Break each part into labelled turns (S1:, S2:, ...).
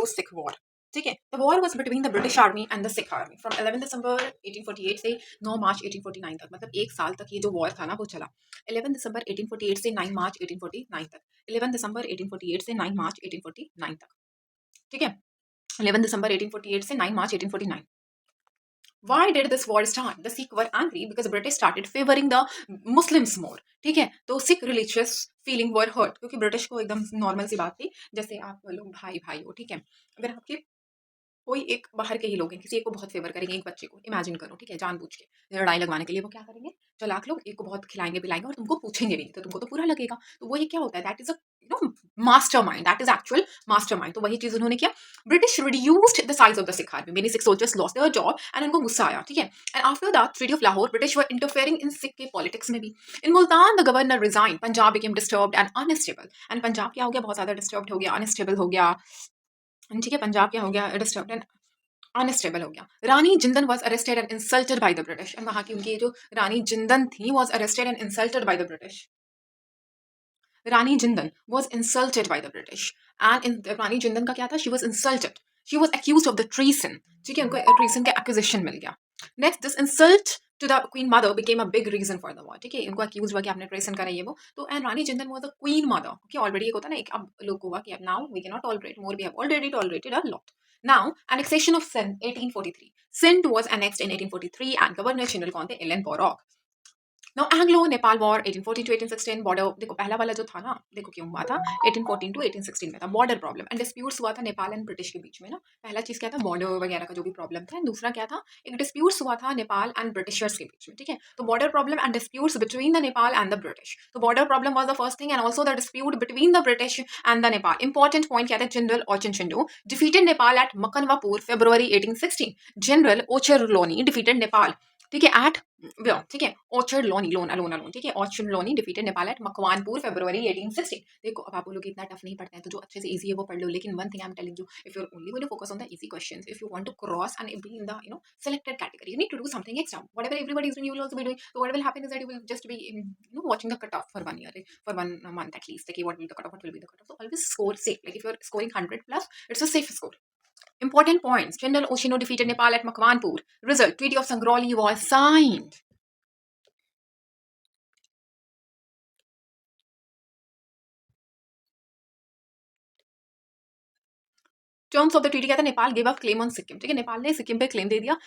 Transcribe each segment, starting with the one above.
S1: एंग्लो-सिख war. ठीक है, the war was between the British army and the Sikh army from 11 दिसंबर 1848 से 9 मार्च 1849 तक। मतलब एक साल तक ये जो वॉर था ना वो चला। 11 दिसंबर 1848 से 9 मार्च 1849 तक। 11 दिसंबर 1848 से 9 मार्च 1849 तक। ठीक है, 11 दिसंबर 1848 से 9 मार्च 1849। Why did this war start? The Sikh were angry because British started favoring the Muslims more. ठीक है, तो Sikh religious feeling were hurt, क्योंकि ब्रिटिश को एकदम नॉर्मल सी बात थी, जैसे आप लोग भाई भाई हो, ठीक है, अगर आपके कोई एक बाहर के ही लोग हैं, किसी एक को बहुत फेवर करेंगे, एक बच्चे को इमेजिन करो, ठीक है, जानबूझ के लड़ाई लगवाने के लिए वो क्या करेंगे, चालाक लोग एक को बहुत खिलाएंगे पिलाएंगे और तुमको पूछेंगे भी नहीं, तो तुमको तो बुरा लगेगा। तो वो ये क्या होता है, that is a mastermind, that is actual mastermind. तो वही चीज उन्होंने किया, British reduced the size of the Sikh army, many Sikh soldiers lost their job and उनको गुस्सा आया, ठीक है। And after the treaty of Lahore British were interfering in Sikh के पॉलिटिक्स में भी। In Multan the governor resign, Punjab became disturbed and unstable. And Punjab क्या हो गया, बहुत ज्यादा डिस्टर्ब्ड हो गया, अनस्टेबल हो गया, ठीक है, पंजाब क्या हो गया, डिस्टर्ब्ड एंड अनस्टेबल हो गया। Rani Jindan was arrested and insulted by the British, and वहां की उनकी जो रानी जिंदन थी was arrested and insulted by the British. Rani Jindan was insulted by the British and Rani Jindan का क्या था, she was insulted, she was accused of the treason, ठीक है, उनको ट्रीसन का एक्विजिशन मिल गया। Next, this insult to the queen mother became a big reason for the war, ठीक है, इनको एक्यूज हुआ कि आपने ट्रेसन करा ये वो, तो and Rani Jindan was a queen mother, क्योंकि ऑलरेडी एक होता है ना, एक अब लोग हुआ कि अब now we can not tolerate more, we have already tolerated a lot. Now annexation of Sindh 1843, Sindh was annexed in 1843 and governor general कौन थे, Ellenborough. Now Anglo Nepal war 1814 to 1816, border देखो पहला वाला जो था ना, देखो क्यों हुआ था, 1814 टू 1816 में था, बॉर्डर प्रॉब्लम एंड डिस्प्यूट्स हुआ था नेपाल एंड ब्रिटिश के बीच में ना। पहला चीज क्या था, बॉर्डर वगैरह का जो भी प्रॉब्लम था, दूसरा क्या था, एक डिस्प्यूट्स हुआ था नेपाल एंड ब्रिटिशर्स के बीच में, ठीक है। तो border problem and disputes between the Nepal and the British, तो border problem was the first thing and also the dispute between the British and the Nepal. Important point क्या था, जनरल ओचन चिंडू defeated Nepal at Makwanpur February 1816, general Ochterlony defeated Nepal, ठीक है, at ठीक है, orchard lony lone alone alone, ठीक है, orchard lony defeated Nepal at Makwanpur February 1816। देखो अब आप बोलोगे इतना टफ नहीं पढ़ते हैं, तो जो अच्छे से इजी है वो पढ़ लो, लेकिन one thing I am telling you, if you are only going to focus on the easy questions, if you want to cross and be in the selected category, you need to do something extra, whatever everybody is doing you will also be doing. So what will happen is that you will just be watching the cutoff for 1 year, like, for 1 month at least, like what will the cutoff, what will be the cutoff. So always score safe, like if you're scoring 100 plus, it's a safe score. Important points, General Oshino defeated Nepal at Makwanpur. Result, Treaty of Sangrauli was signed. Terms of the treaty क्या था, Nepal give up claim on Sikkim, ठीक है, नेपाल ने सिक्किम पे claim दे दिया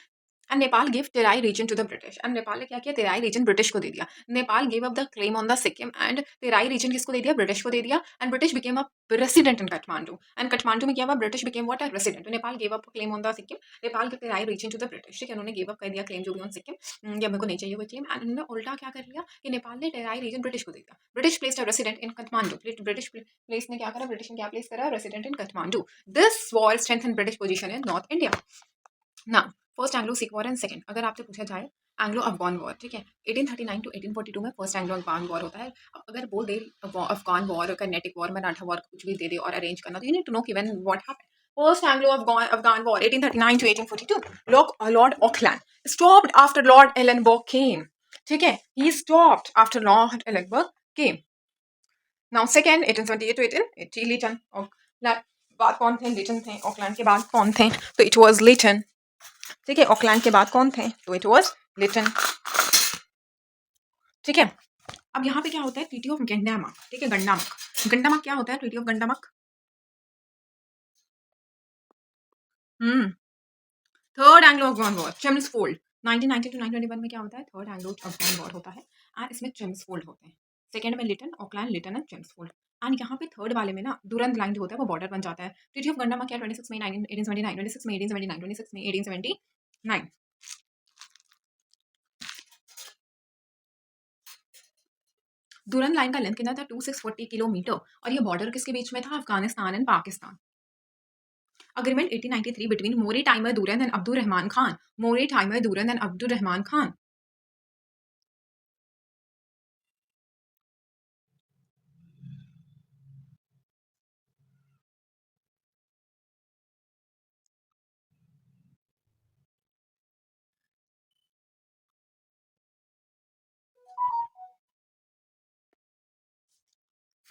S1: and Nepal give Terai region to the British, and Nepal ने क्या किया, तेराई रीजन ब्रिटिश को दे दिया। Nepal give up the claim on the Sikkim and Terai region किसको दे दिया, ब्रिटिश को दे दिया, and British became a resident in Kathmandu, and Kathmandu में क्या हुआ, British became what, a resident. तो Nepal give up claim on the Sikkim, Nepal give Terai region to the British, ठीक है, उन्होंने गिव अप कर दिया क्लेम जो भी ऑन सिक्किम, या मेरे को नहीं चाहिए वो क्लेम, एंड उन्होंने उल्टा क्या कर लिया कि नेपाल ने तेराई रीजन ब्रिटिश को दे दिया। British placed a resident in Kathmandu, British place ने क्या करा, ब्रिटिश ने क्या प्लेस करा, resident in Kathmandu. This war strengthen British position in north India. ना first Anglo Sikh war and second, अगर आपसे पूछा जाए एंग्लो अफगान वॉर, ठीक है, 1839 टू 1842 में फर्स्ट एंग्लो अफगान वॉर होता है। अब अगर बोल दे Afghan war, Carnatic war, Maratha war, कुछ भी दे दे और अरेंज करना, तो यू नीड टू नो कि when what happened. First Anglo Afghan war 1839 to 1842, lord Auckland stopped after lord Ellenborough came, ठीक है, he stopped after lord Ellenborough came. Now second 1878 to 1880, Lytton Auckland, बाद कौन थे, लिटन थे, Auckland के बाद कौन थे, तो इट वाज लिटन, ठीक है, ऑकलैंड के बाद कौन थे, तो इट वाज लिटन, ठीक है। अब यहाँ पे क्या होता है, ट्रीटी ऑफ गंडामक, ठीक है, गंडामक, गंडामक क्या होता है, treaty of Gandamak, third Anglo Afghan war, Chelmsford 1990 to 1921 में क्या होता है, थर्ड एंग्लो अफगान वॉर होता है एंड इसमें चेम्सफोल्ड होते हैं। सेकंड में Lytton, Auckland, Lytton and Chelmsford, and यहाँ पे थर्ड वाले में ना दुरंत लाइन जो होता है वो बॉर्डर बन जाता है। ट्रीटी ऑफ गंडामक क्या, 26 मई 1879, 26 मई 1879, 26 मई 1879। दुरंत लाइन का लेंथ कितना था, 2640 किलोमीटर, और ये बॉर्डर किसके बीच में था, Afghanistan and Pakistan. Agreement 1893 between Mori Timer Duran and Abdur Rahman Khan. Mori Timer Duran and Abdur Rahman Khan.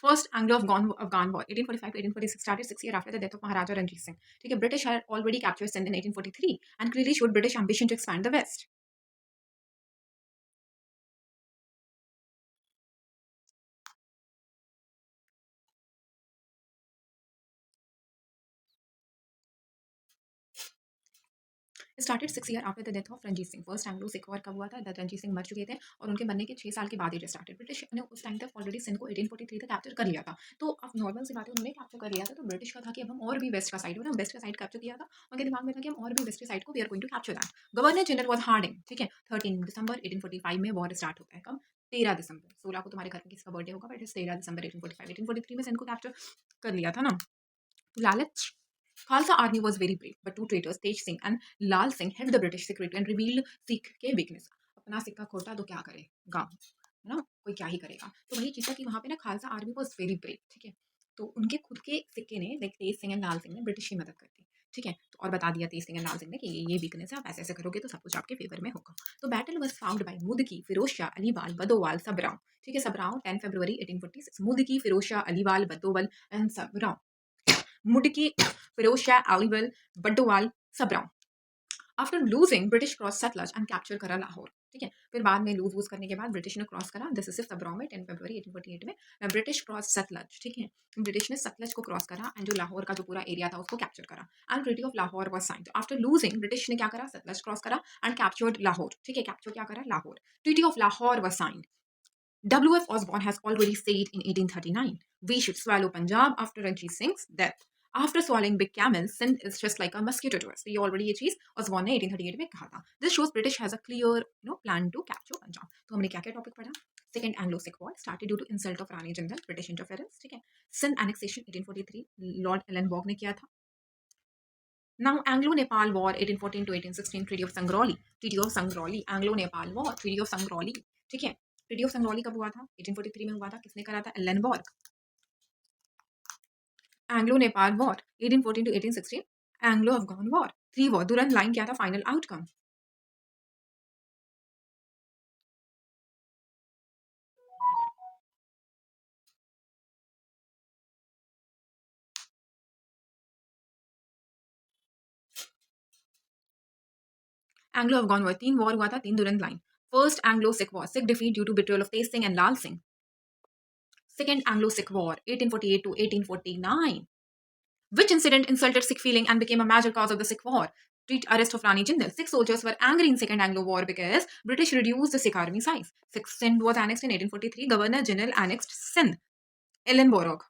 S1: First Anglo Afghan war 1845 to 1846 started 6 years after the death of Maharaja Ranjit Singh. ठीक है, British had already captured Sindh in 1843 and clearly showed British ambition to expand the West. Started 6 year after the death of Ranjit Singh. First Anglo Sikh war कब हुआ था? रंजीत सिंह मर चुके थे और उनके मरने के 6 साल के बाद ये स्टार्टेड. ब्रिटिश ने उस टाइम तक ऑलरेडी सिंध को 1843 तक कैप्चर कर लिया था. तो अब नॉर्मल सी बात है, उन्होंने कैप्चर कर लिया था, तो ब्रिटिश का था कि अब हम और भी वेस्ट का साइड हो, वेस्ट का साइड कैप्चर किया था. उनके दिमाग में था कि हम और भी वेस्ट के साइड को we are going to capture that. Governor general was Hardinge. ठीक है, 13 दिसंबर 1845 में वॉर स्टार्ट होता है. कब? 13 दिसंबर. 16 को तुम्हारे घर में किसका बर्थडे होगा, बट 13 दिसंबर 1845. 1843 में सिंध को कैप्चर कर लिया था ना. तो लालच. Khalsa army was very brave, but two traitors, Tej Singh and Lal Singh, hid the British secret and revealed Sikh के weakness. अपना सिक्का खोटा तो क्या करे गाँव, है ना, कोई क्या ही करेगा. तो वही चीज़ है कि वहाँ पे ना Khalsa army was very brave. ठीक है, तो उनके खुद के सिक्के ने, like Tej Singh and Lal Singh ने, ब्रिटिश की मदद कर दी. ठीक है, तो और बता दिया तेज सिंह एंड लाल सिंह ने कि ये वीकनेस है, आप ऐसे ऐसे करोगे तो सब कुछ आपके फेवर में होगा. तो battle was found by Mudki, Firoz Shah, Aliwal, Baddowal, Sobraon. ठीक है, Sobraon 10 February 1846. Mudki, Firoz Shah, Aliwal, Baddowal and Sobraon. Mudki, Firoz Shah, Aliwal, Baddowal, Sobraon. After losing British cross Sutlej and capture करा लाहौर. ठीक है, फिर बाद में लूज वूज करने के बाद ब्रिटिश ने क्रॉस करा. दिस इज सिर्फ सबराव में 10 फरवरी 1848 में ब्रिटिश क्रॉस सतलज. ठीक है, ब्रिटिश ने सतलज को क्रॉस करा एंड जो लाहौर का जो पूरा एरिया था उसको कैप्चर करा and treaty of Lahore was signed. After losing British ने क्या करा? सतलज क्रॉस करा एंड कैप्चर्ड लाहौर. ठीक है, कैप्चर क्या करा? Lahore. Treaty of Lahore was signed. W.F. Osborne has already said in 1839, we should swallow Punjab after Ranjit Singh's death. After swallowing big camels, Sindh is just like a mosquito to us. So ये already ये चीज Osborne ने 1838 में कहा था. This shows British has a clear, plan to capture Punjab. तो हमने क्या क्या टॉपिक पढ़ा? Second Anglo-Sikh War started due to insult of Rani Jindal, British interference. ठीक है, Sindh annexation 1843, Lord Ellenborough ने किया था. Now Anglo-Nepal War 1814 to 1816, Treaty of Sangrauli. Treaty of Sangrauli, Anglo-Nepal War, Treaty of Sangrauli. ठीक है, treaty of संगरौली कब हुआ था? 1843 में हुआ था. किसने करा था? Ellenborough. Anglo Nepal war 1814 to 1816, Anglo Afghan war, 3 war. Durand line क्या था final outcome? Anglo Afghan war 3 war हुआ था, 3 Durand line. First Anglo Sikh war, Sikh defeat due to betrayal of Tej Singh and Lal Singh. Second Anglo Sikh war 1848 to 1849. Which incident insulted Sikh feeling and became a major cause of the Sikh War? Arrest of Rani Jindal. Sikh soldiers were angry in Second Anglo War because British reduced the Sikh army size. Sindh was annexed in 1843. Governor General annexed Sindh. Ellenborough.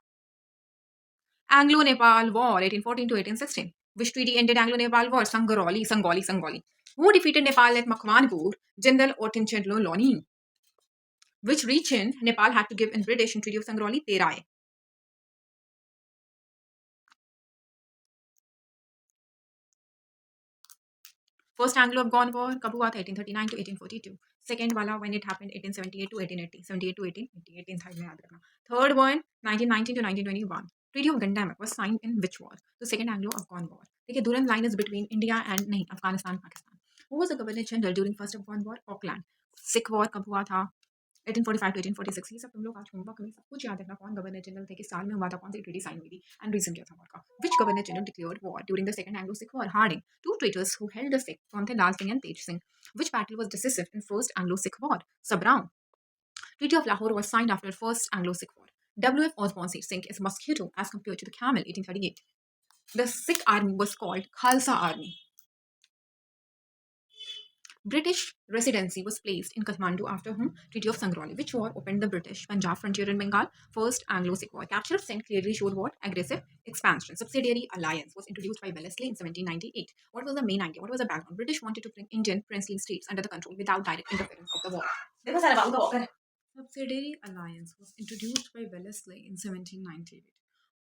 S1: Anglo-Nepal War 1814 to 1816. Which treaty ended Anglo-Nepal War? Sangoli. Who defeated Nepal at Makwanpur? General Otinchendlo Loni. Which region Nepal had to give in British in Treaty of Sangrauli? Terai. First Anglo Afghan war कब हुआ था? 1839 to 1842. Second वाला when it happened 1878 to 1880. 78 to 1880. 18 था, याद रखना. Third one 1919 to 1921. Treaty of Gandamak was signed in which war? तो second Anglo Afghan war. देखिए, Durand line is between India and नहीं, Afghanistan Pakistan. Who was the governor general during first Afghan war? Auckland. Sikh war कब हुआ था? 1845 to 1846. ये सब तुम लोग आज होमवर्क में सब कुछ याद रखना. कौन गवर्नर जनरल थे, किस साल में हुआ था, कौन सी ट्रीटी साइन हुई थी एंड रीजन क्या था वॉर का. Which governor general declared war during the second Anglo Sikh war? Hardinge. Two traitors who held the Sikh, कौन थे? Lal Singh and Tej Singh. Which battle was decisive in first Anglo Sikh war? Sobraon. Treaty of Lahore was signed after first Anglo Sikh War. W.F. Osborne said Sikh is mosquito as compared to the camel. 1838. The Sikh army was called Khalsa army. British residency was placed in Kathmandu after whom? Treaty of Sangrauli. Which war opened the British Punjab frontier in Bengal? First Anglo-Sikh War. Capture of Sindh clearly showed what? Aggressive expansion. Subsidiary alliance was introduced by Wellesley in 1798. What was the main idea? What was the background? British wanted to bring Indian princely states under the control without direct interference of the war. Subsidiary alliance was introduced by Wellesley in 1798.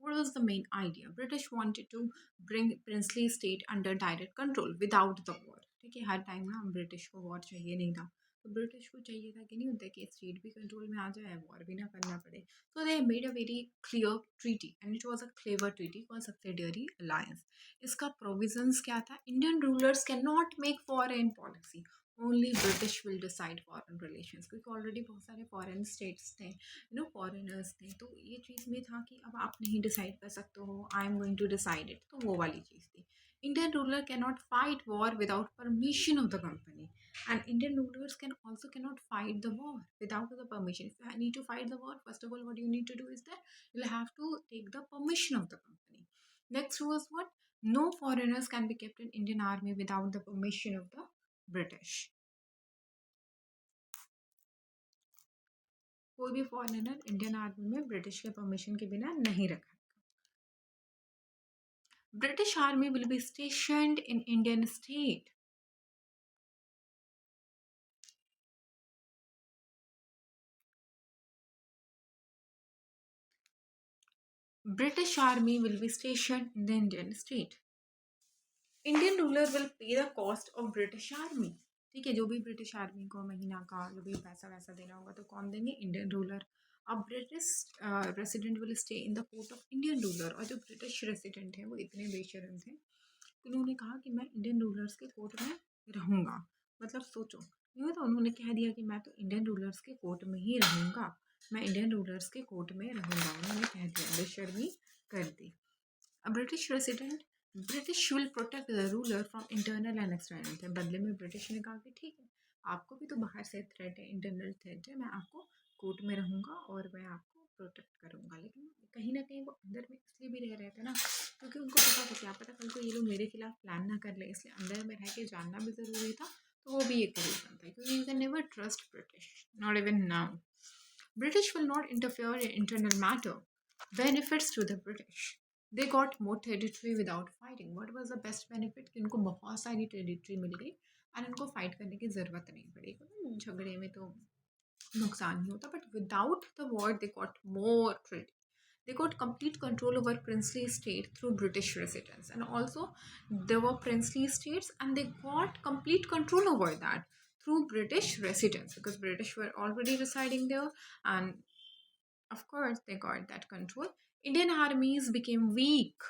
S1: What was the main idea? British wanted to bring princely state under direct control without the war. ठीक है, हर time ना British को war चाहिए नहीं था. तो British को चाहिए था कि नहीं होता कि स्टेट भी कंट्रोल में आ जाए, वॉर भी ना करना पड़े. So they made a very clear treaty and it was a clever treaty called subsidiary alliance. इसका provisions क्या था? Indian rulers cannot make foreign policy. Only British will decide foreign relations, क्योंकि ऑलरेडी बहुत सारे फॉरेन स्टेट्स थे, foreigners थे, तो ये चीज़ में था कि अब आप नहीं डिसाइड कर सकते हो, I am going to decide it, तो वो वाली चीज़ थी. Indian ruler can not fight war without permission of the company, and Indian rulers can also cannot fight the war without the permission. If you need to fight the war, first of all, what you need to do is that you'll have to take the permission of the company. Next was what? No foreigners can be kept in Indian army without the permission of the British. कोई भी foreigner Indian army में British के permission के बिना नहीं रखा. British army will be stationed in Indian state. British army will be stationed in the Indian state. Indian ruler will pay the cost of British army. ठीक है, जो भी ब्रिटिश आर्मी को महीना का जो भी पैसा वैसा देना होगा तो कौन देंगे? Indian ruler. अब British resident will stay in the court of Indian ruler. और जो ब्रिटिश रेसिडेंट हैं वो इतने बेशरम थे, उन्होंने कहा कि मैं इंडियन रूलर्स के कोर्ट में रहूँगा. मतलब सोचो, नहीं तो उन्होंने कह दिया कि मैं तो इंडियन रूलर्स के कोर्ट में ही रहूँगा, मैं इंडियन रूलर्स के कोर्ट में रहूँगा, उन्होंने कह दिया, बेशर्मी कर दी. A British resident, British will protect the ruler from internal and external threat. बदले में ब्रिटिश ने कहा कि ठीक है, आपको भी तो बाहर से थ्रेट है, इंटरनल थ्रेट है, मैं आपको कोर्ट में रहूँगा और मैं आपको प्रोटेक्ट करूँगा. लेकिन कहीं ना कहीं वो अंदर में इसलिए भी रह रहे थे ना, क्योंकि उनको पता था क्या पता कल को ये लोग मेरे खिलाफ प्लान ना कर ले, इसलिए अंदर में रह के जानना भी ज़रूरी था. तो वो भी एक रीज़न था, क्योंकि you can never trust British, not even now. British will not interfere in internal matter. Benefits to the British. They got more territory without fighting. What was the best benefit? कि उनको बहुत सारी territory मिल गई और उनको fight करने की ज़रूरत नहीं पड़ी. झगड़े में तो नुकसान ही होता, but without the war they got more trade. They got complete control over princely state through British residents, and also there were princely states and they got complete control over that through British residents, because British were already residing there, and of course they got that control. Indian armies became weak.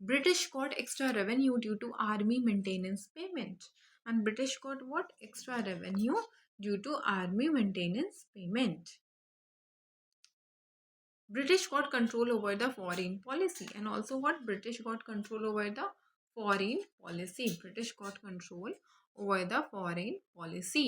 S1: British got extra revenue due to army maintenance payment, and British got what? Extra revenue due to army maintenance payment. British got control over the foreign policy, and also what? British got control over the foreign policy. British got control over the foreign policy.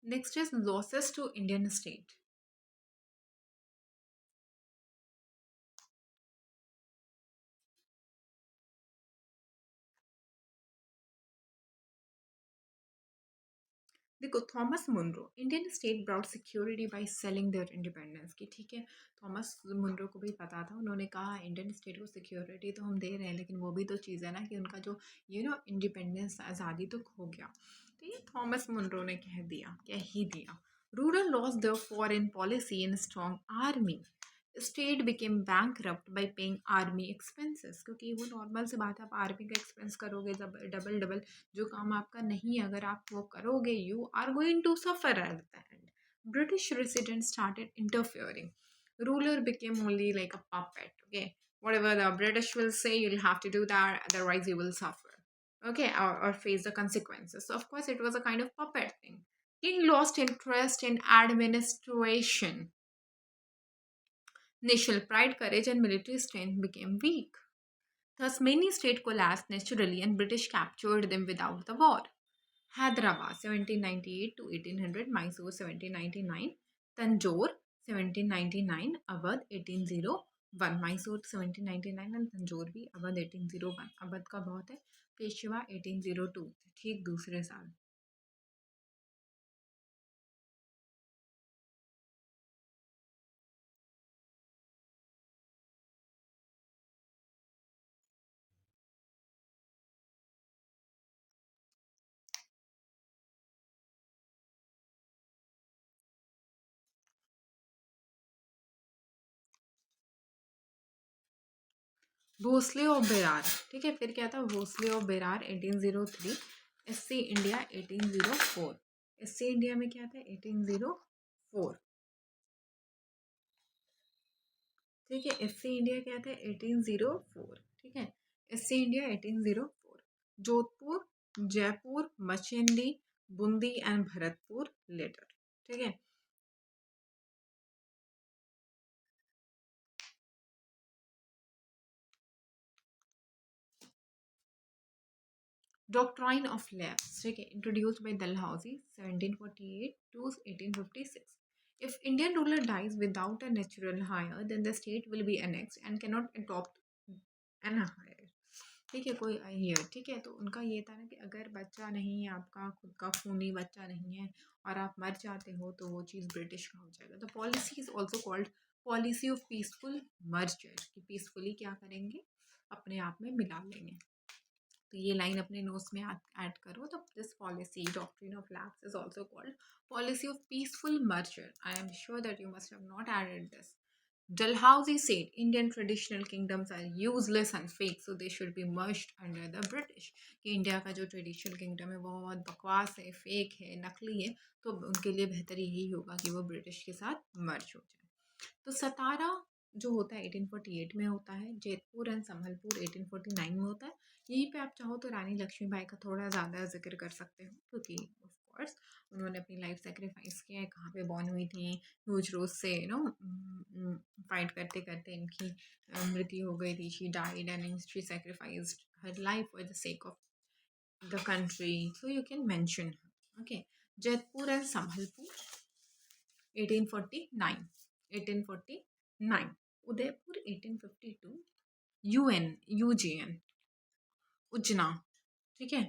S1: Next is losses to Indian state. देखो, Thomas Munro, Indian state brought security by selling their independence. की ठीक है, Thomas Munro को भी पता था, उन्होंने कहा इंडियन स्टेट को सिक्योरिटी तो हम दे रहे हैं, लेकिन वो भी तो चीज़ है ना कि उनका जो इंडिपेंडेंस, आज़ादी तो खो गया. तो ये थॉमस मुनरो ने कह ही दिया. Ruler lost their foreign policy in strong army. State became bankrupt by paying army expenses, क्योंकि वो नॉर्मल से बात है, आप आर्मी का एक्सपेंस करोगे जब डबल डबल, जो काम आपका नहीं है अगर आप वो करोगे, you are going to suffer at the end. British resident started interfering. Ruler became only like a puppet. Okay, whatever the British will say, you'll have to do that, otherwise you will suffer. Okay, or face the consequences. So of course it was a kind of puppet thing. King lost interest in administration. National pride, courage, and military strength became weak. Thus, many states collapsed naturally and British captured them without the war. Hyderabad 1798 to 1800, Mysore 1799, Tanjore 1799, Awadh 1801. Mysore 1799 and Tanjore भी अवध 1801. अवध का बहुत है, पेशवा 1802, ठीक दूसरे साल. भोसले और बेरार, ठीक है। फिर क्या था, भोसले और Berar 1803, SC India 1804, SC India में क्या था 1804, ठीक है। एससी इंडिया क्या था 1804, ठीक है। SC India 1804, Jodhpur, Jaipur, Macheri, Bundi and Bharatpur later, ठीक है। डॉक्ट्राइन ऑफ लैब्स, ठीक है, introduced by Dalhousie 1748 to 1856. If Indian ruler dies without a natural hire, then the state will be annexed and cannot adopt an hire. ठीक है, कोई हियर, ठीक है। तो उनका ये था ना कि अगर बच्चा नहीं है, आपका खुद का खूनी बच्चा नहीं है और आप मर जाते हो, तो वो चीज़ ब्रिटिश का हो जाएगा। तो policy is also called policy of peaceful merger, कि पीसफुली क्या करेंगे, अपने आप में मिला लेंगे। तो ये लाइन अपने नोट्स में ऐड करो। तो this policy, doctrine of lapse, is also called policy of peaceful merger. I am sure that you must have not added this. Dalhousie said Indian traditional kingdoms are useless and fake, so they should be merged under the British. कि India का जो traditional kingdom है वो बहुत बकवास है, fake है, नकली है, तो उनके लिए बेहतर यही होगा कि वो ब्रिटिश के साथ मर्ज हो जाए। तो सतारा जो होता है 1848 में होता है, जैतपुर एंड संभलपुर 1849 में होता है। यहीं पे आप चाहो तो रानी लक्ष्मीबाई का थोड़ा ज़्यादा जिक्र कर सकते हो, क्योंकि ऑफ कोर्स उन्होंने अपनी लाइफ सेक्रीफाइस किया है, कहाँ पे बॉर्न हुई थी, ह्यूज रोज से फाइट करते करते इनकी मृत्यु हो गई थी, she died and she sacrificed her life for the sake of the country, so you can mention, okay. Jaitpur and Sambalpur 1849, 1849, Udaipur 1852, यूएन यूजीएन उजना, ठीक है।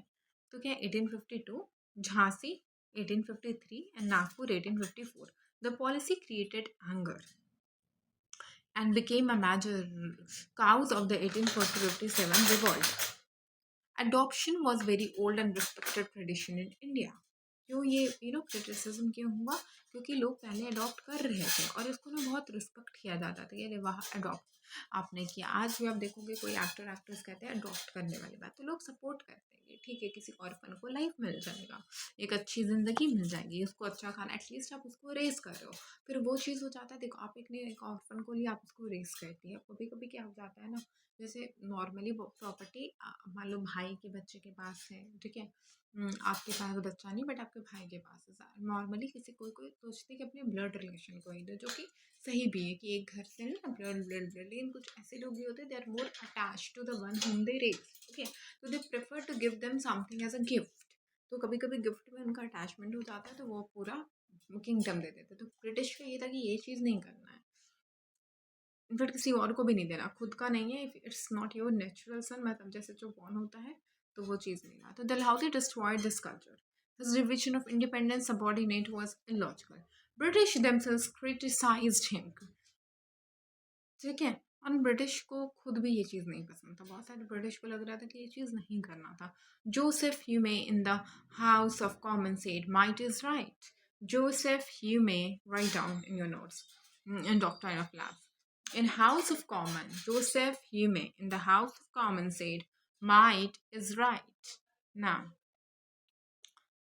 S1: तो क्या 1852, Jhansi 1853 and Nagpur 1854. The policy created anger and became a major cause of the 1847 revolt. Adoption was very old and respected tradition in India. क्यों ये criticism क्यों हुआ, क्योंकि लोग पहले अडॉप्ट कर रहे थे और इसको ना बहुत रिस्पेक्ट किया जाता था, अरे वाह अडॉप्ट आपने किया। आज भी आप देखोगे कोई एक्टर एक्ट्रेस कहते हैं अडॉप्ट करने वाली बात, तो लोग सपोर्ट करते हैं, ठीक है, किसी ऑर्फन को लाइफ मिल जाएगा, एक अच्छी ज़िंदगी मिल जाएगी, उसको अच्छा खाना, एटलीस्ट आप उसको रेस कर रहे हो। फिर वो चीज़ हो जाता है, देखो आप एक ऑर्फन को लिए आप उसको रेस करती है, कभी कभी क्या हो जाता है ना, जैसे नॉर्मली प्रॉपर्टी मान लो भाई के बच्चे के पास है, ठीक है, आपके पास बच्चा नहीं बट आपके भाई के पास है। नॉर्मली किसी कोई कोई सोचते कि अपने ब्लड रिलेशन को ही दो, जो कि सही भी है कि एक घर से ना ब्लड ब्लड ब्लड, लेकिन कुछ ऐसे लोग भी होते हैं they are more attach to the one home they raise, okay, तो they prefer to give them something as a gift. तो कभी कभी गिफ्ट में उनका अटैचमेंट हो जाता है, तो वो पूरा किंगडम दे देते। तो ब्रिटिश का ये था कि ये चीज़ नहीं करना है, इनफैक्ट किसी और को भी नहीं देना, खुद का नहीं है, if it's not your natural son, मतलब जैसे जो बॉर्न होता है, तो वो चीज़ नहीं रहा। तो Dalhousie destroyed this culture, his division of independence subordinate was illogical, British themselves criticised him, ठीक है। और ब्रिटिश को खुद भी ये चीज़ नहीं पसंद था, बहुत सारे ब्रिटिश को लग रहा था कि ये चीज़ नहीं करना था। Joseph ह्यूमे in the house of common said might is right, Joseph ह्यूमे, write down in your notes, in Doctrine of Love. In House of Common, Joseph Hume in the House of Common said, might is right. Now,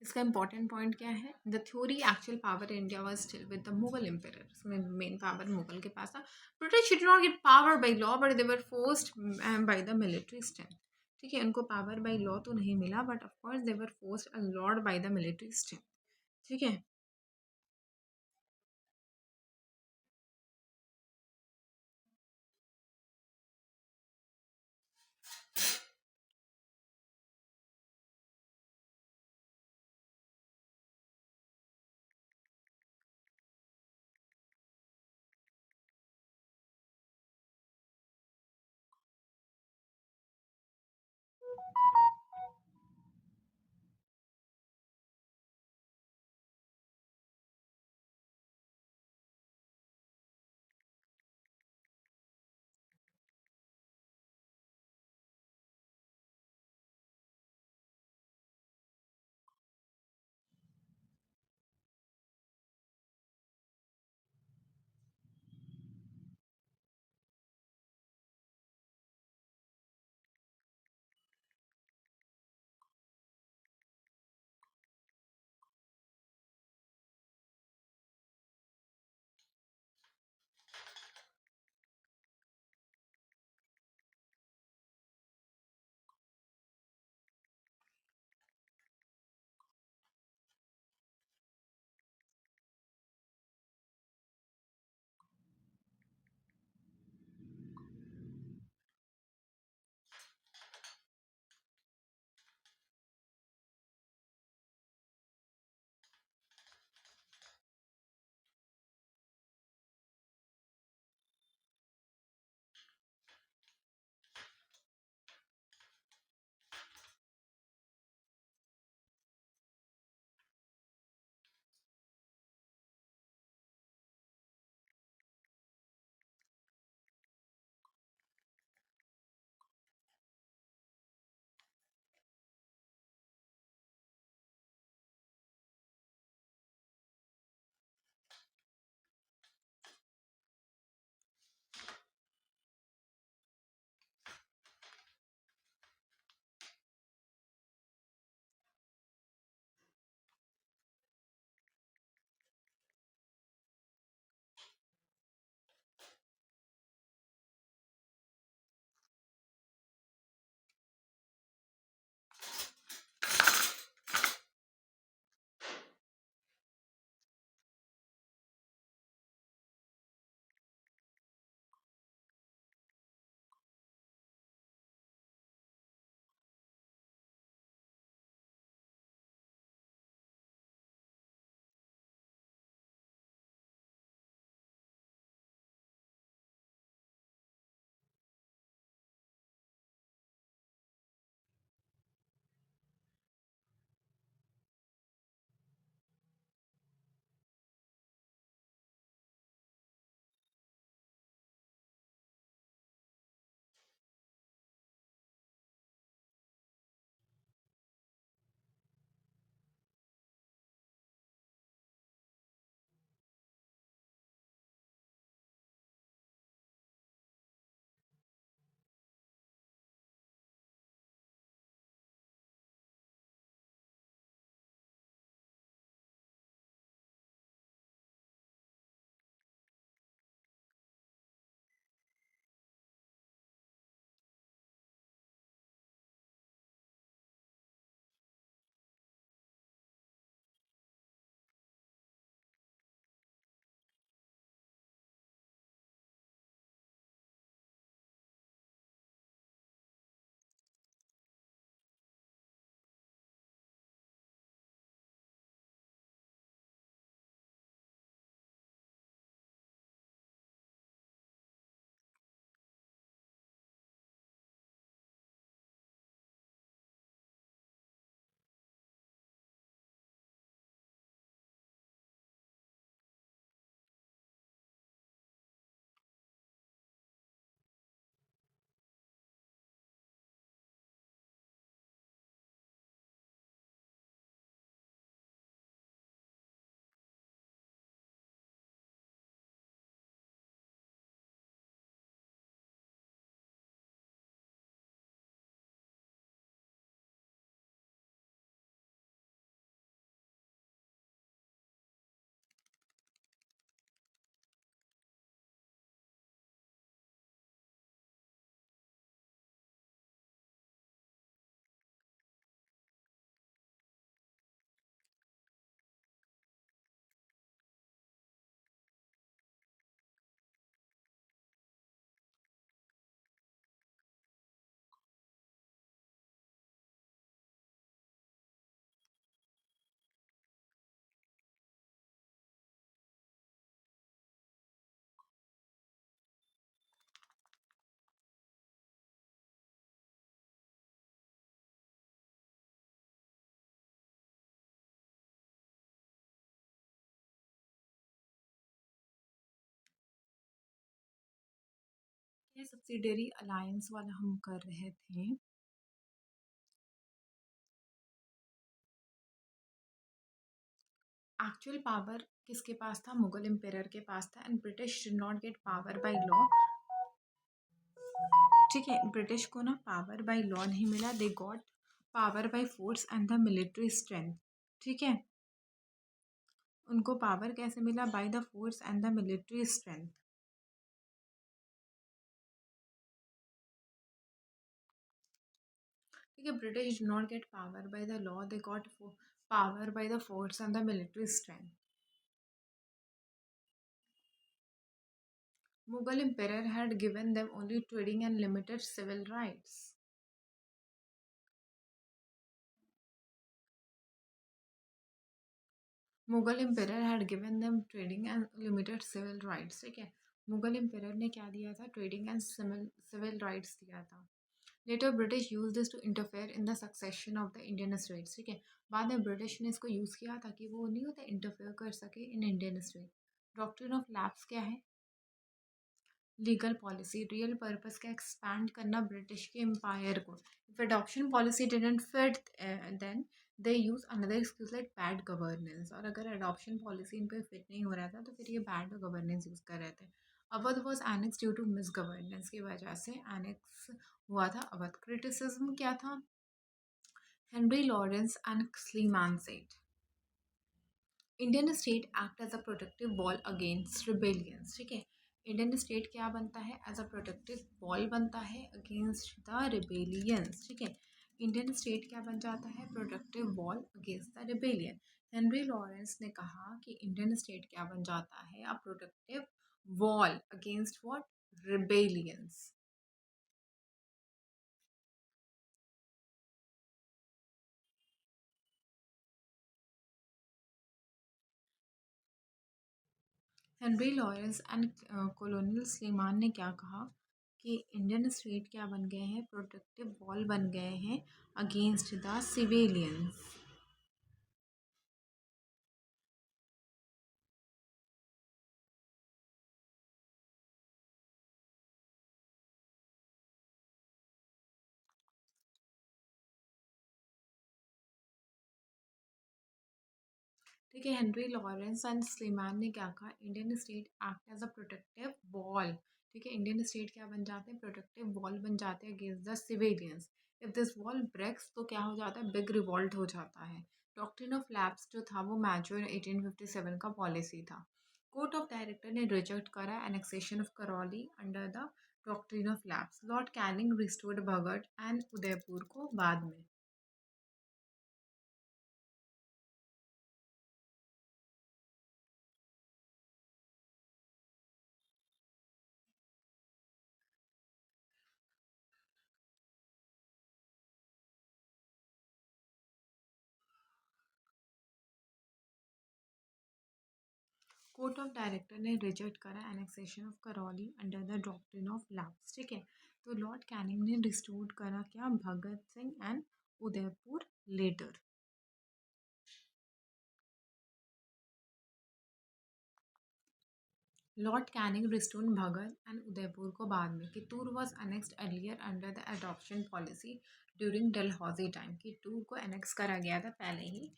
S1: इसका important point क्या है, the theory actual power in India was still with the Mughal empire, इसमें main power Mughal के पास था। British did not get power by law but they were forced by the military strength, ठीक है, उनको पावर बाय लॉ तो नहीं मिला but of course they were forced a lot by the military strength, ठीक है। ये सब्सिडरी अलायंस वाला हम कर रहे थे। एक्चुअल पावर किसके पास था? मुगल एम्पायर के पास था। And British did not get power by law. ठीक है, ब्रिटिश को ना पावर बाय लॉ नहीं मिला, they got power by force and the military strength. ठीक है, उनको पावर कैसे मिला? By the force and the military strength. ठीक है, British did not get power by the law, they got power by the force and the military strength. Mughal emperor had given them only trading and limited civil rights. Mughal empire had given them trading and limited civil rights. ठीक है, Mughal empire ने क्या दिया था? Trading and civil rights दिया था। Later British use this to interfere in the succession of the Indian states. ठीक है, बाद में ब्रिटिश ने इसको यूज़ किया ताकि वो नहीं होता इंटरफेयर कर सके in Indian state. Doctrine of lapse क्या है? Legal policy. रियल पर्पस का एक्सपैंड करना ब्रिटिश के एम्पायर को। If adoption policy didn't fit then they use another excuse like bad governance. और अगर अडॉप्शन पॉलिसी इन पर फिट नहीं हो रहा था तो फिर ये बैड गवर्नेंस यूज कर रहे थे। Awadh was annex due to misgovernance की वजह से एनेक्स हुआ था अवध। क्रिटिसिज्म क्या था? Henry Lawrence and Sleeman said Indian state act as a protective wall against rebellions. ठीक है, इंडियन स्टेट क्या बनता है? एज अ प्रोटेक्टिव वॉल बनता है अगेंस्ट द रिबेलियंस। ठीक है, इंडियन स्टेट क्या बन जाता है? Protective wall against the rebellion. Henry Lawrence ने कहा कि इंडियन स्टेट क्या बन जाता है? A protective wall against what? Rebellions. Henry Lawrence and colonial Sleeman ने क्या कहा कि इंडियन स्टेट क्या बन गए हैं? प्रोटेक्टिव वॉल बन गए हैं अगेंस्ट द सिविलियंस। ठीक है, हेनरी लॉरेंस एंड स्लीमान ने क्या कहा? Indian state act as a protective wall. ठीक है, इंडियन स्टेट क्या बन जाते हैं? प्रोटेक्टिव वॉल बन जाते हैं against the civilians. If this wall breaks तो क्या हो जाता है? बिग रिवॉल्ट हो जाता है। डॉक्ट्रिन ऑफ लैप्स जो था वो मैच्योर 1857 का पॉलिसी था। कोर्ट ऑफ डायरेक्टर ने रिजेक्ट करा annexation of Karauli under the doctrine of lapse. Lord Canning restored Bhagat and Udaipur को बाद में। कोर्ट ऑफ डायरेक्टर ने रिजेक्ट करा annexation of Karauli under the doctrine of lapse. ठीक है, तो लॉर्ड कैनिंग ने रिस्टोर्ड करा क्या? Bhagat Singh and Udaipur later. Lord Canning restored Bhagat and Udaipur को बाद में। Kittur was annexed earlier under the adoption policy during Dalhousie time. Kittur को अनेक्स करा गया था पहले ही।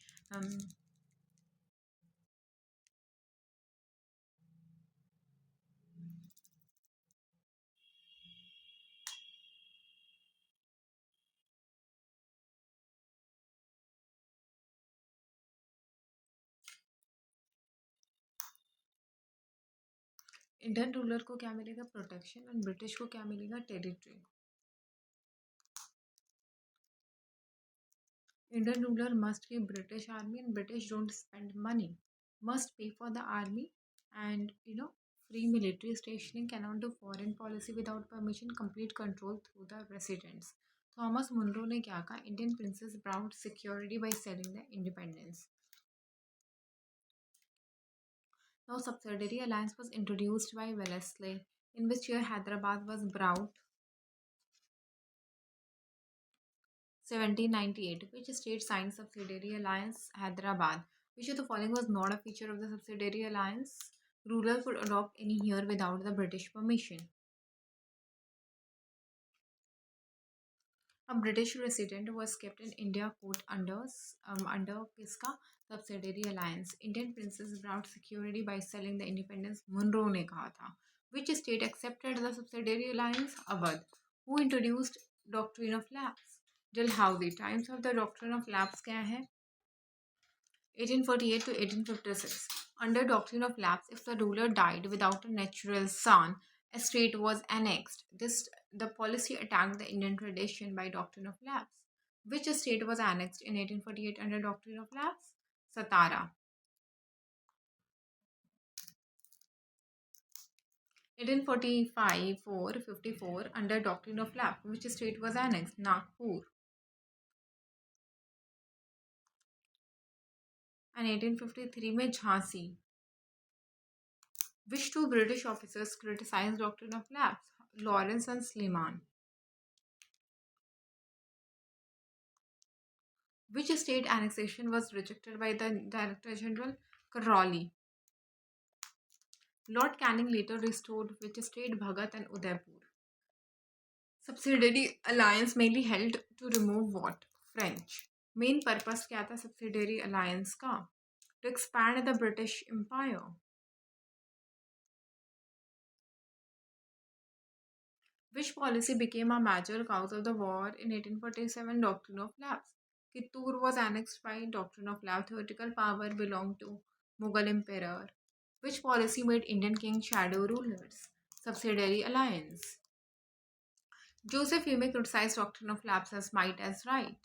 S1: इंडियन रूलर को क्या मिलेगा? प्रोटेक्शन। एंड ब्रिटिश को क्या मिलेगा? Territory. Indian ruler must keep British army and British don't spend money. Must pay for the army and free military stationing, cannot do foreign policy without permission, complete control through the residents. Thomas Munro ने क्या कहा? Indian princes brought security by selling the independence. Now subsidiary alliance was introduced by Wellesley, in which year Hyderabad was brought 1798. Which state signed subsidiary alliance? Hyderabad. Which of the following was not a feature of the subsidiary alliance? Ruler could adopt any year without the British permission. A British resident was kept in India court under किसका subsidiary alliance. Indian princes brought security by selling the independence. Monroe ने कहा था. Which state accepted the subsidiary alliance? Awadh. Who introduced doctrine of lapse? Dalhousie. Times of the doctrine of lapse क्या है? 1848 to 1856. Under doctrine of lapse, if the ruler died without a natural son, a state was annexed. The policy attacked the Indian tradition by doctrine of lapse. Which state was annexed in 1848 under doctrine of lapse? Satara. 1845 54 under doctrine of lapse. Which state was annexed? Nagpur. And 1853 में Jhansi. Which two British officers criticized doctrine of lapse? Lawrence and Sleeman. Which state annexation was rejected by the Director General? Crawley. Lord Canning later restored which state? Bhagat and Udaipur. Subsidiary alliance mainly held to remove what? French. Main purpose क्या था subsidiary alliance का? To expand the British Empire. Which policy became a major cause of the war in 1847? Doctrine of lapse. Kittur was annexed by doctrine of lapse. Theoretical power belonged to Mughal emperor. Which policy made Indian king shadow rulers? Subsidiary alliance. Joseph Hume criticized doctrine of lapse as might as right.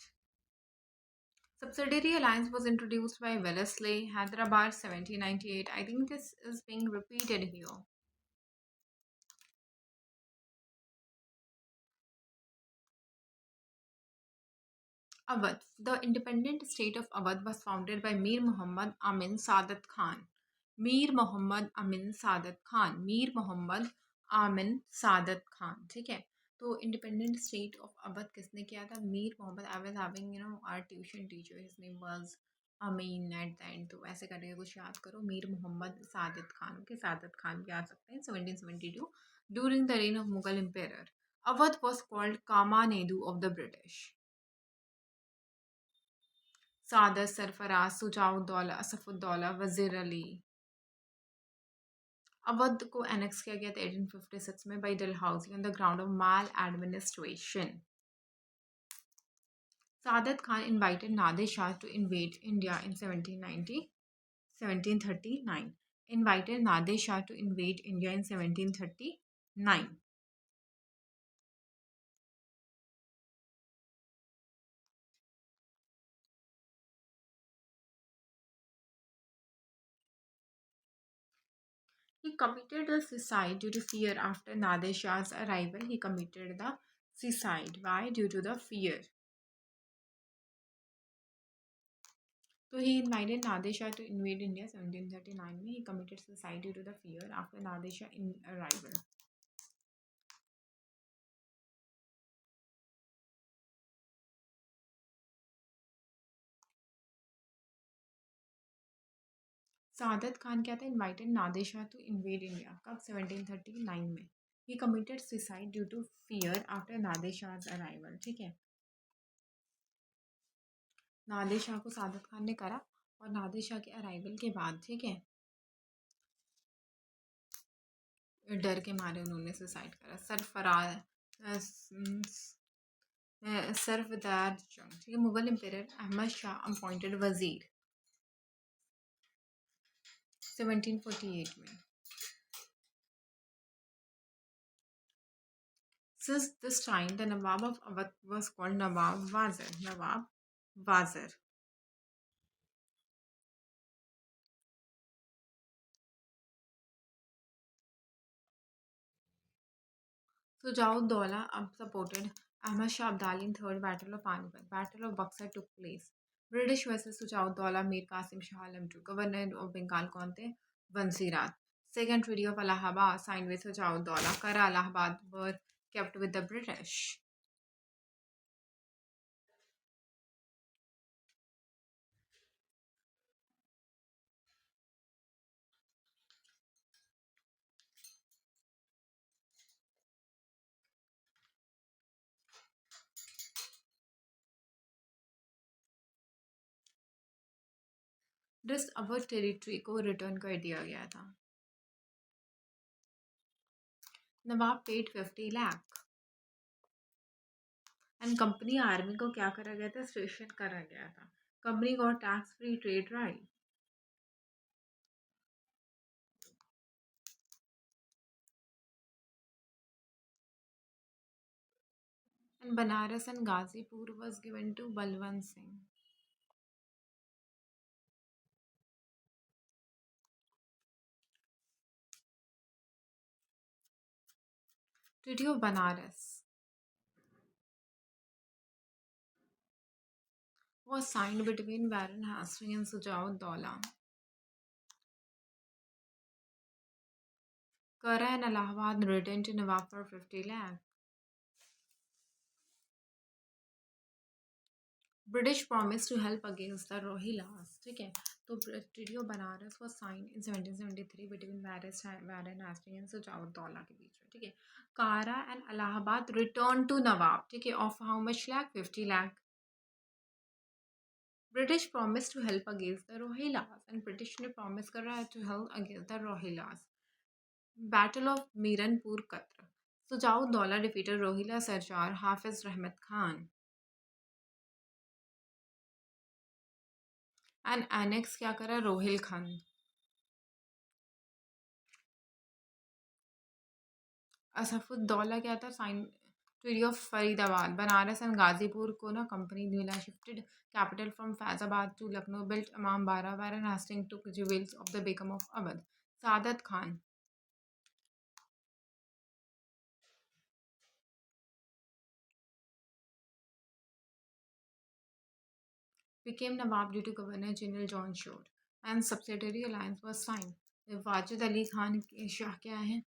S1: Subsidiary alliance was introduced by Wellesley, Hyderabad, 1798. I think this is being repeated here. Awadh. The independent state of Awadh was founded by Mir Muhammad Amin Sadat Khan. Mir Muhammad Amin Sadat Khan. Mir Muhammad Amin Sadat Khan. ठीक है. तो independent state of Awadh किसने किया था? Mir Mohammad. I was having our tuition teacher, his name was Amin at the end. तो ऐसे करके कुछ याद करो. मीर मोहम्मद सादित खान. ओके, सादित खान भी आ सकते हैं. 1772 during the reign of Mughal empire. Awadh was called Kamanedu of the British. Saadat Sarfaraz, Shujauddaula, Asafuddaula, Wazir Ali. Awadh को एनेक्स किया गया था 1856 में by Dalhousie on the ground of maladministration. Sadat Khan invited Nadir Shah to invade India in 1739. Invited Nadir Shah to invade India in 1739. He committed the suicide due to fear after Nadir Shah's arrival. He committed the suicide. Why? Due to the fear. So he invited Nadir Shah to invade India 1739 में. He committed suicide due to the fear after Nadir Shah arrival. सादत खान क्या था? Invited Nadir Shah to invade India. कब? 1739 में. He committed suicide due to fear after Nadir Shah's arrival. ठीक है. नादिर शाह को सादत खान ने करा और नादिर शाह के अराइवल के बाद, ठीक है, डर के मारे उन्होंने सुसाइड करा. सरफदार जंग. ठीक है. मुगल एम्पेयर अहमद शाह अपॉइंटेड वजीर 1748 में. Since this time, the Nawab of Awadh was called Nawab Wazir. Nawab Wazir. Sujaud-Dowla supported Ahmad Shah Abdali in Third Battle of Panipat. Battle of Buxar took place. British versus Sujaud-Dowla. Mir Qasim Shah Alam II. Governor of Bengal कौन थे? Vansirat. Second Treaty of Allahabad signed with Sujaud-Dowla. Kara Allahabad were kept with the British. This Awadh territory को return कर दिया गया था। Nawab paid 50 lakh and company army को क्या करा गया था, स्टेशन करा गया था। Company got tax free trade right. And Banaras and Ghazipur was given to Balwant Singh. Treaty of Banaras was signed between Baron Hastings and Sujaud-Dowla. Kara and Allahabad returned to Nawab for 50 lakh. British promised to help against the Rohillas. ठीक है, तो Treaty of Banaras was signed in 1773 between Baron Hastings and Sujaud-Dowla के बीच में। ठीक है, Kara and Allahabad returned to Nawab। ठीक है, of how much lakh? 50 lakh. British promised to help against the Rohillas and British ने promise कर रहा है to help against the Rohillas. Battle of Miranpur Katra. Sujaud-Dowla defeated Rohilla Sardar Hafiz Rahmat Khan and annex क्या करा, रोहिलखंड। असफुद्दौला क्या था, sign treaty of Faridabad. Banaras and Ghazipur को ना कंपनी मिला, shifted capital from Faizabad to Lucknow, built Imambara, baron Hastings took jewels of the Begum of Awadh. Saadat Khan became Nawab due to Governor General John Shore and subsidiary alliance was signed। Wajid Ali Khan के शाह क्या है,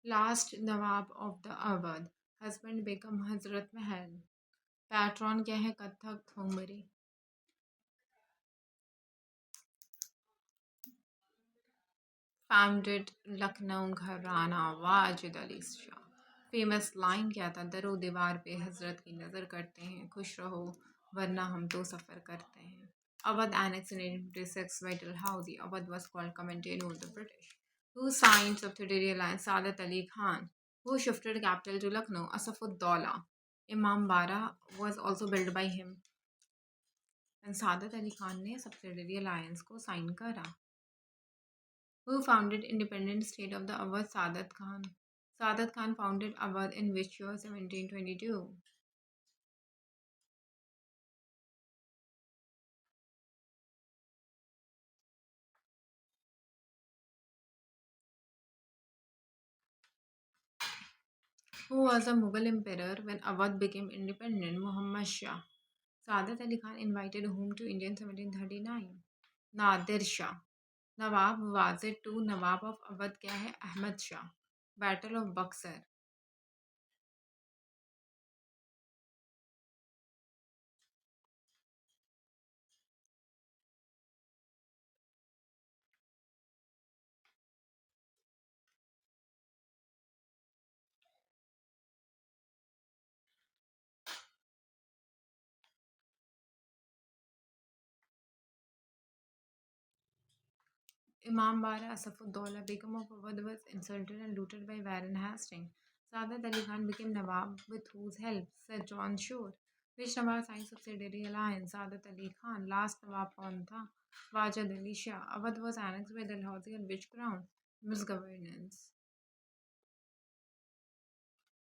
S1: last Nawab of the Awadh. Husband Begum Hazrat Mahal. Patron क्या है, Kathak thumri. Founded Lucknow घराना Wajid Ali Shah. Famous line क्या था, दरो दीवार पे हजरत की नज़र करते हैं, खुश रहो वरना हम तो सफ़र करते हैं। Awadh annex in 1856 by Dalhousie. Awadh was called commentator to the British. Who signed subsidiary alliance? Sadat Ali Khan. Who shifted capital to Lucknow? Asafud-Dowla. Imam Bara was also built by him. And Sadat Ali Khan ने subsidiary alliance को sign करा। Who founded independent state of the Awadh? Sadat Khan. Sadat Khan founded Awadh in which year? 1722. Who was the Mughal emperor when Awadh became independent? Muhammad Shah. Sadat Ali Khan invited whom to India in 1739? Nadir Shah. Nawab Wazir to Nawab of Awadh क्या है, Ahmad Shah. Battle of Buxar. Imam Bara Asafuddaula, Begum of Awadh, was insulted and looted by Baron Hastings. Sadat Ali Khan became Nawab with whose help? Sir John Shore. Which Nawab signed subsidiary alliance? Sadat Ali Khan. Last Nawab कौन था? Wajid Ali Shah. Awadh was annexed by Dalhousie on which ground? Misgovernance.